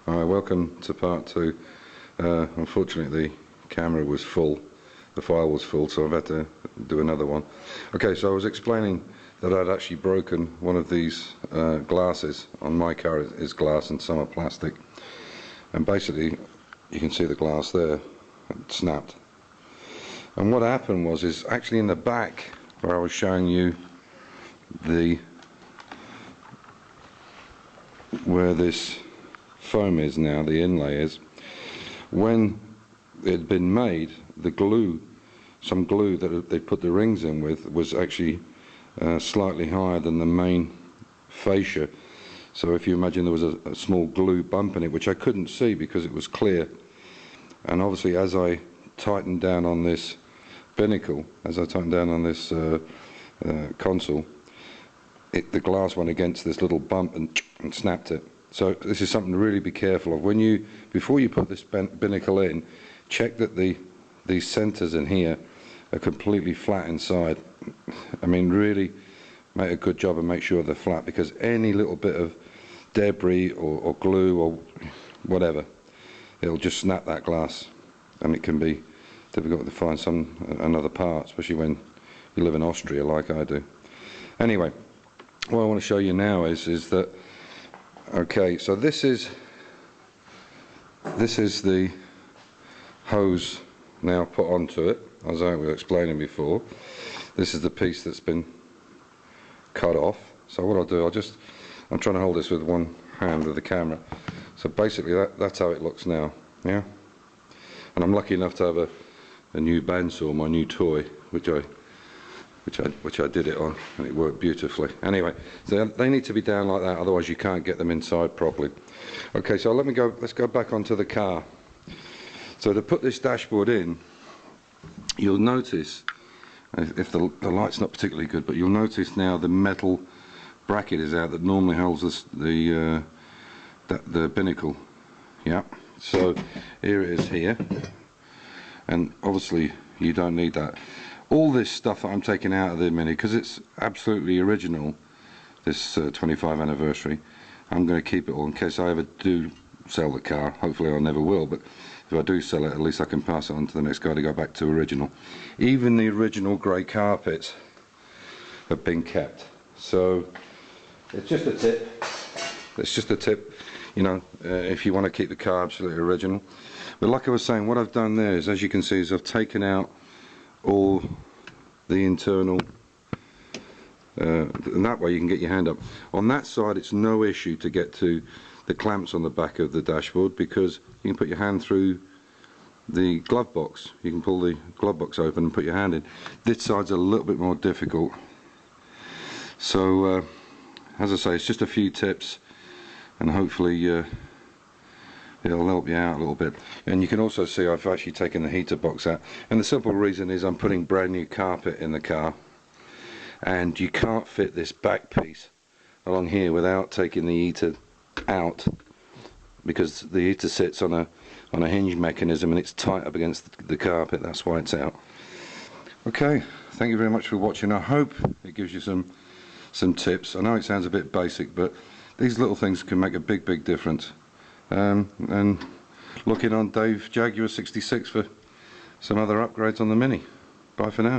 Hi, welcome to part 2. Unfortunately the camera was full, the file was full, so I've had to do another one. Okay, so I was explaining that I'd actually broken one of these glasses. On my car is glass and some are plastic, and basically you can see the glass there, it snapped. And what happened is actually in the back where I was showing you where this foam is now, the inlay is, when it had been made, the glue, some glue that they put the rings in with, was actually slightly higher than the main fascia. So if you imagine there was a small glue bump in it, which I couldn't see because it was clear, and obviously as I tightened down on this binnacle, as I tightened down on this console, the glass went against this little bump and snapped it. So this is something to really be careful of. Before you put this binnacle in, check that these centers in here are completely flat inside. I mean, really make a good job and make sure they're flat, because any little bit of debris or glue or whatever, it'll just snap that glass, and it can be difficult to find another part, especially when you live in Austria like I do. Anyway, what I want to show you now is that, okay, so this is the hose now put onto it, as I was explaining before. This is the piece that's been cut off. So what I'll do, I'm trying to hold this with one hand with the camera. So basically that's how it looks now, yeah? And I'm lucky enough to have a new bandsaw, my new toy, which I did it on, and it worked beautifully. Anyway, so they need to be down like that, otherwise you can't get them inside properly. Okay, so let's go back onto the car. So to put this dashboard in, you'll notice, if the light's not particularly good, but you'll notice now the metal bracket is out that normally holds the binnacle. Yeah, so here it is here, and obviously you don't need that. All this stuff that I'm taking out of the Mini, because it's absolutely original, this 25 anniversary, I'm going to keep it all in case I ever do sell the car. Hopefully I never will, but if I do sell it, at least I can pass it on to the next guy to go back to original. Even the original grey carpets have been kept. So it's just a tip. It's just a tip, you know, if you want to keep the car absolutely original. But like I was saying, what I've done there is, as you can see, is I've taken out all the internal, and that way you can get your hand up. On that side it's no issue to get to the clamps on the back of the dashboard, because you can put your hand through the glove box. You can pull the glove box open and put your hand in. This side's a little bit more difficult. So as I say, it's just a few tips, and hopefully it'll help you out a little bit. And you can also see I've actually taken the heater box out, and the simple reason is I'm putting brand new carpet in the car, and you can't fit this back piece along here without taking the heater out, because the heater sits on a hinge mechanism and it's tight up against the carpet. That's why it's out. Okay, thank you very much for watching. I hope it gives you some tips. I know it sounds a bit basic, but these little things can make a big difference. And looking on Dave Jaguar 66 for some other upgrades on the Mini. Bye for now.